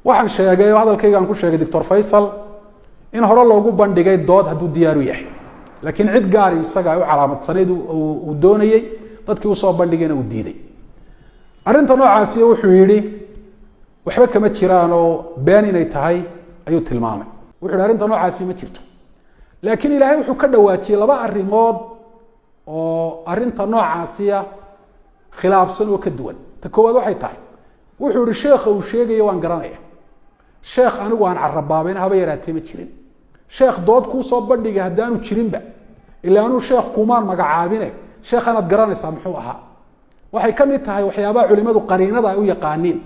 waxaan sheegay hadalkaygaan ku sheegay Dr. Faisal in hore loogu bandhigay dood hadduu diyaar u yahay laakiin cid gaar isaga u calaamadsaneed uu doonayay dadkii u soo bandhigayna uu diiday arrinta noocaas wuxuu yiri waxba kama jiraan oo been inay tahay ayuu tilmaamay wuxuu arrinta noocaas ma jirto laakiin ilaahay wuxuu ka dhawaajiyay laba arrimood oo arrinta noocaas khilaafsan oo ka duwan ta koowaad waxay tahay wuxuu yiri sheekha uu sheegay waan garanaya sheekh anigu aan carabaabayn haba yaraatay ma jirin sheekh dood ku soo bandhigay hadaanu jirinba ilaa anu sheekh kumaan magacaabine sheekhanad garanaysaa muxuu ahaa waxay ka mid tahay waxyaabaha culimadu qariinada ay u yaqaaniin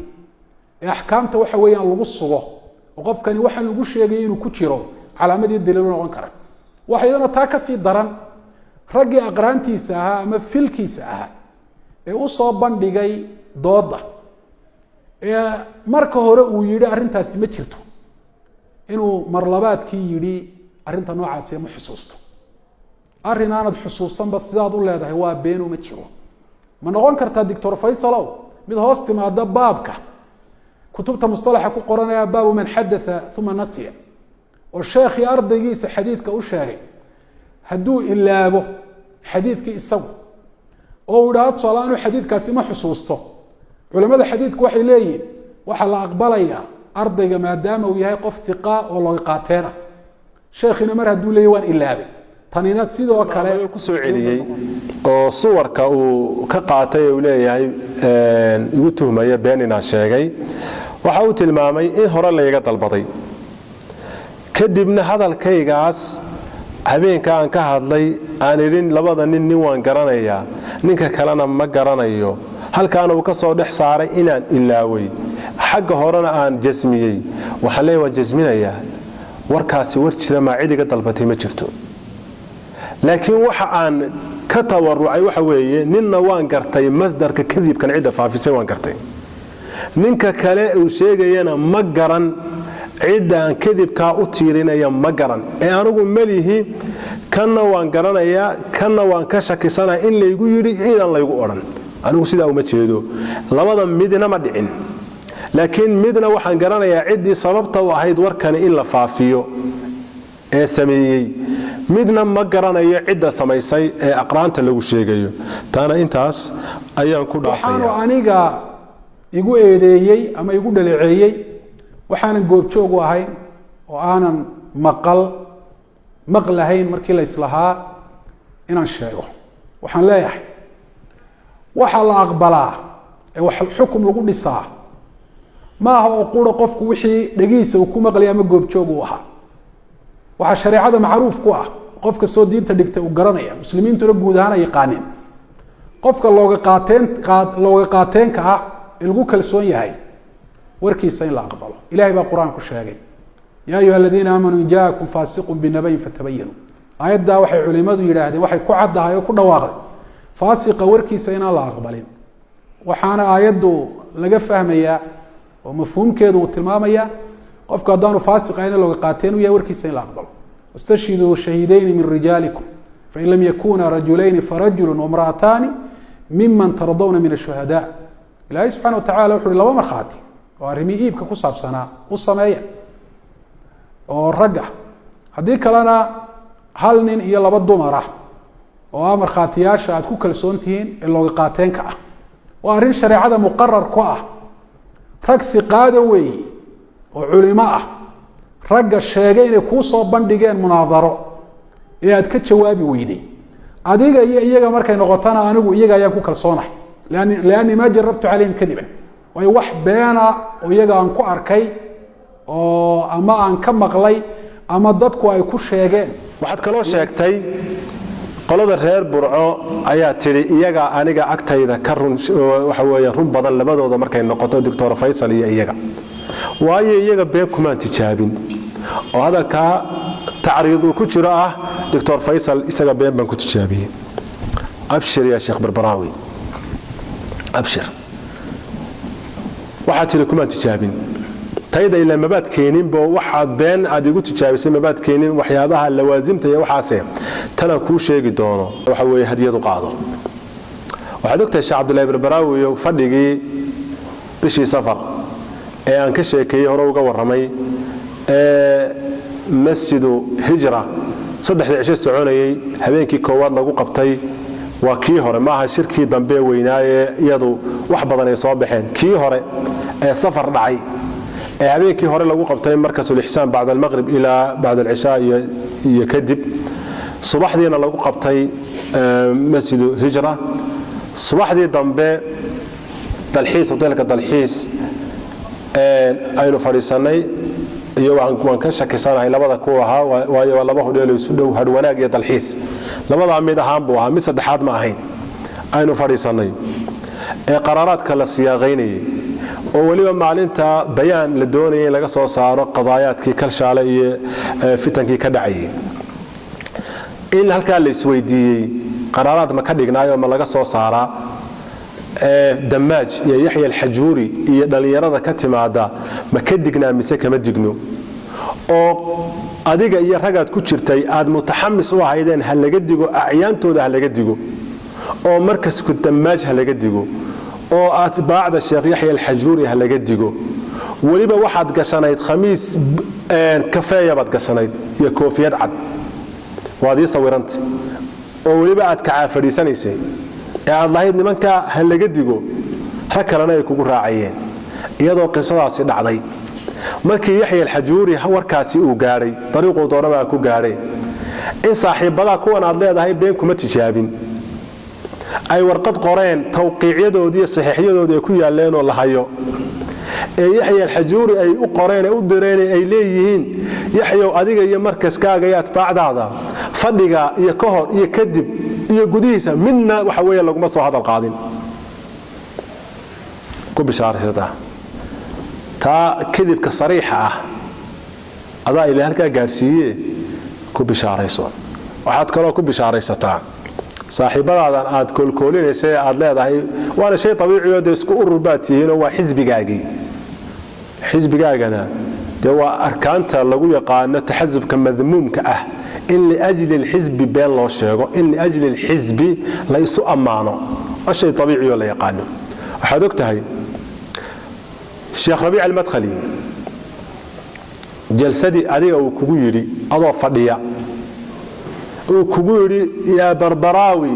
ee ahkaamta waxa weeyaan lagu sugo oo qofkani waxa lagu sheegay inuu ku jiro calaamadii daliil noqon kara waxayna taa ka sii daran ragii aqraantiisa ahaa ama filkiisa ahaa ee u soo bandhigay dooda ee marka hore uu yiri arrintaasi ma jirto inuu marlabaadkii yiri arrinta noocaas ma xusuusto arinaanad xusuusanba sidaad u leedahay waa beenu ma jiro ma noqon kartaa Dr. Faisal mid hoos timaada baabka kutubta mustalaxa ku qoranaya baabu man hadatha thumma nasiya oo sheekhi ardaygiisa xadiidka u sheegay hadduu ilaabo xadiidkii isagu oo uu dhaad salaanu xadiidkaasi ma xusuusto culimada xadiidku waxay leeyihiin waxa la aqbalaya ardayga maadaama uu yahay qof thiqa oo loo qaateena sheekhina mar hadduu leeyahay waan ilaabay tanina sidoo kale ku soo celiyay oo suwarka uu ka qaatay uu leeyahay igu tuhmaya beenina sheegay waxa uu tilmaamay in hore laga dalbaday kadibna hadalkaygaas habeenka aan ka hadlay aan idin labada nin waan garanayaa ninka kalena ma garanayo halkaan uu ka soo dhex saaray inaan ilaaway xagga horena aan jasmiyay waxa leeyahay jasminayaa warkaasi war jira ma cidiga dalbatay ma jirto laakiin waxa aan ka tawarucay waxa weeye ninna waan gartay masdarka kadibkan cid faafisay waan gartay ninka kale uu sheegayana ma garan cid aan kadibka u tiirinaya ma garan ee anigu malihi kana waan garanayaa kana waan ka shakisana in laygu yiri inaan laygu oran anigu sidaa uma jeedo labada midna ma dhicin laakiin midna waxaan garanayaa cidii sababta u ahayd warkan in la faafiyo ee sameeyay midna ma garanayo cidda samaysay ee aqraanta lagu sheegayo taana intaas ayaan ku dhaafaya waxaan aniga igu eedeeyay ama igu dhaleeceeyay waxaan goobjoog u ahay oo aanan maqlahayn markii la islahaa inaan sheego waxaan leeyahay waxa la aqbalaa ee wax xukum lagu dhisaa ma aha oo qura qofku wixii dhagiisa uu ku maqlay ama goobjoog u ahaa waxa shariicada macruuf ku ah qofka soo diinta dhigtay uu garanaya muslimiintuna guud ahaan ay yaqaaneen qofka looga qaateenka ah ilgu kalsoon yahay warkiisa in la aqbalo ilaahay baa quraanku sheegay ya ayuha alladheena aamanu jaakum fasiqun binabayn fatabayyanu ayada waxay culimadu yiraahdeen waxay ku cadahay oo ku dhawaaqay fasiqa warkiisa in la aqbalin waxaana ayadu laga fahmaya oo mafhuumkeedu uu tilmaamaya qofka haddaanu faasiq ayna looga qaateen u yahay warkiisa in la aqbalo wastashhiduu shahidayn min rijalikum fa in lam yakuna rajulayn farajulun wa imra'atan mimman tardawna min ash-shuhada ilaahay subhanahu wa ta'ala wuxuu laba marxaati oo arrimii iibka ku saabsanaa u sameeya oo ragga haddii kalena hal nin iyo laba dumar ah oo marxaatiyaasha aad ku kalsoon tihiin ee looga qaateenka ah waa arrin shariicada muqarrar ku ah rag thiqaada weeye oo culimo ah ragga sheegay inay ku soo bandhigeen munaadaro ee aad ka jawaabi weyday adiga iyo iyaga markay noqotana anigu iyaga ayaan ku kalsoonahay laani ma jarabtu calayhim kadiban way wax beena oo iyaga aan ku arkay oo ama aan ka maqlay ama dadku ay ku sheegeen waxaad kaloo sheegtay qolada reer burco ayaa tiri iyaga aniga agtayda ka run waxa weeye run badan labadooda markay noqoto Dr. Faisal iyo iyaga waayo iyaga been kuma tijaabin oo hadalka taariikhdu ku jira ah Dr. Faisal isaga been baan ku tijaabiyay abshir ya sheekh Barbaraawi abshir waxa tiri kuma tijaabin tayda ila mabaad keenin boo waxaad been aad igu tijaabisay mabaad keenin waxyaabaha lawaasimta iyo waxaasee tana ku sheegi doono waxa weeye hadiyadu qaado waxa doctor Sheekh Abdullah Barbaraawi iyo fadhigii bishii safar ee aan ka sheekeeyay hore uga warramay masjidu hijra saddexda cisho soconayay habeenkii koowaad lagu qabtay waa kii hore maaha shirkii dambe weynaaye iyadu wax badan ay soo baxeen kii hore ee safar dhacay ee habeenkii hore lagu qabtay markasul ihsaan bacda al-maghrib ila bacda al-isha iyo kadib subaxdiina lagu qabtay masjidu hijra subaxdii dambe dalxiis hotelka dalxiis aynu fadhiisanay iyo waan ka shakisanahay labada ku ahaa waayo laba hodeel isu dhow had wanaag iyo dalxiis labada mid ahaan buu ahaa mid saddexaad ma ahayn aynu fadhiisanay ee qaraaraadka la siyaaqaynayay oo waliba maalinta bayaan la doonayay laga soo saaro qadaayaadkii kalshaale iyo fitankii ka dhacayay in halka la isweydiiyay qaraaraad ma ka dhignaayo ma laga soo saaraa damaaj iyo Yaxya al-Xajuuri iyo dhalinyarada ka timaada ma ka dignaa mise kama digno oo adiga iyo ragaad ku jirtay aad mutaxammis u ahaydeen hal laga digo acyaantooda hal laga digo oo markas ku damaaj hal laga digo oo atbaacda Sheekh Yaxya al-Xajuuri hal laga digo waliba waxaad gashanayd khamiis kafeeya baad gashanayd iyo koofiyad cad waadii sawiranta oo waliba aad ka caafadhiisanaysay aad lahayd nimanka hal laga digo rag kalena ay kugu raacayeen iyadoo qisadaasi dhacday markii Yaxya al-Xajuuri warkaasi uu gaaray dariiqo dooraba ku gaaray in saaxiibada kuwan aad leedahay been kuma tijaabin ay warqad qoreen tawqiicyadoodii iyo saxiixyadoodii ku yaaleen oo la hayo ee Yaxya al-Xajuuri ay u qoreen u direen ay leeyihiin Yaxya adiga iyo markaskaaga iyo atbaacdaada fadhiga iyo ka hor iyo kadib iyo gudihiisa midna waxa weeye laguma soo hadal qaadin ku bishaaraysta ta kadibka sariixa ah adaa ilaahay halka gaarsiiyay ku bishaarayso waxaad kale ku bishaaraysataa saaxiibadaadan aad koolkoolinaysa aad leedahay waana shay dabiici oo isku ururbaatihiin oo waa xisbigaagana waa arkaanta lagu yaqaan taxazubka madmuumka ah in li ajli al-hizb been loo sheego in li ajli al-hizb la isu amaano shay dabiici oo la yaqaan waxaad ogtahay Sheekh Rabi' al-Madkhali jalsadii adiga uu kugu yiri adoo fadhiya uu kugu yiri ya Barbarawi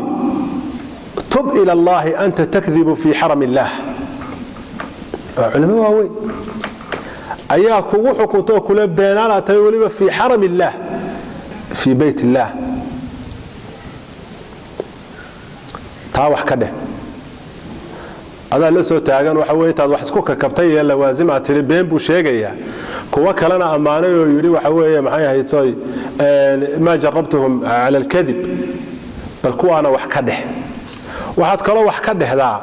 tub ila Allah anta takdhibu fi haram Allah ulama way ayaa kugu xukunto kula beenaanatay waliba fi haram Allah في بيت الله تاوح كده هذا لسه تاجن وحوي تاد وحسكو ككبتي لوازم عتري بين بو شيغيا كوا كلنا امانه يري وحوي معايا هيتوي ما جربتهم على الكذب بل كوا انا وح كده waxaad kala wax ka dhexdaa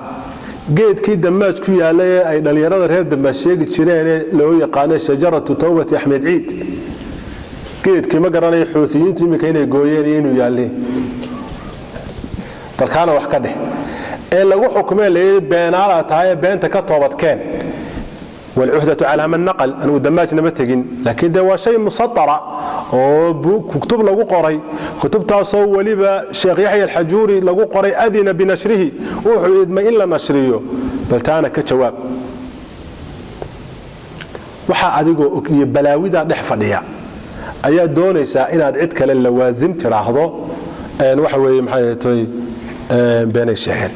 geedkii damaaj ku yaalay ay dhalinyarada reer damaaj sheegi jireen loo yaqaan shajaratu tawbati Ahmed Eid geedkii ma garanay xuutiyiintu imika inay gooyeen inuu yaalay dalkaana wax ka dhex ee lagu xukumay leeyahay beenaala tahay beenta ka toobadkeen wal uhdatu ala man naqal anu damaajna ma tagin laakiin de waa shay musattara oo kutub lagu qoray kutubtaasoo waliba Sheekh Yaxya al-Xajuuri lagu qoray adina binashrihi wuxuu idma in la nashriyo baltaana ka jawaab waxa adigoo og iyo balaawida dhex fadhiya ayaa doonaysa inaad cid kale lawaazim tiraahdo waxa weeye maxay tahay beenay sheegeen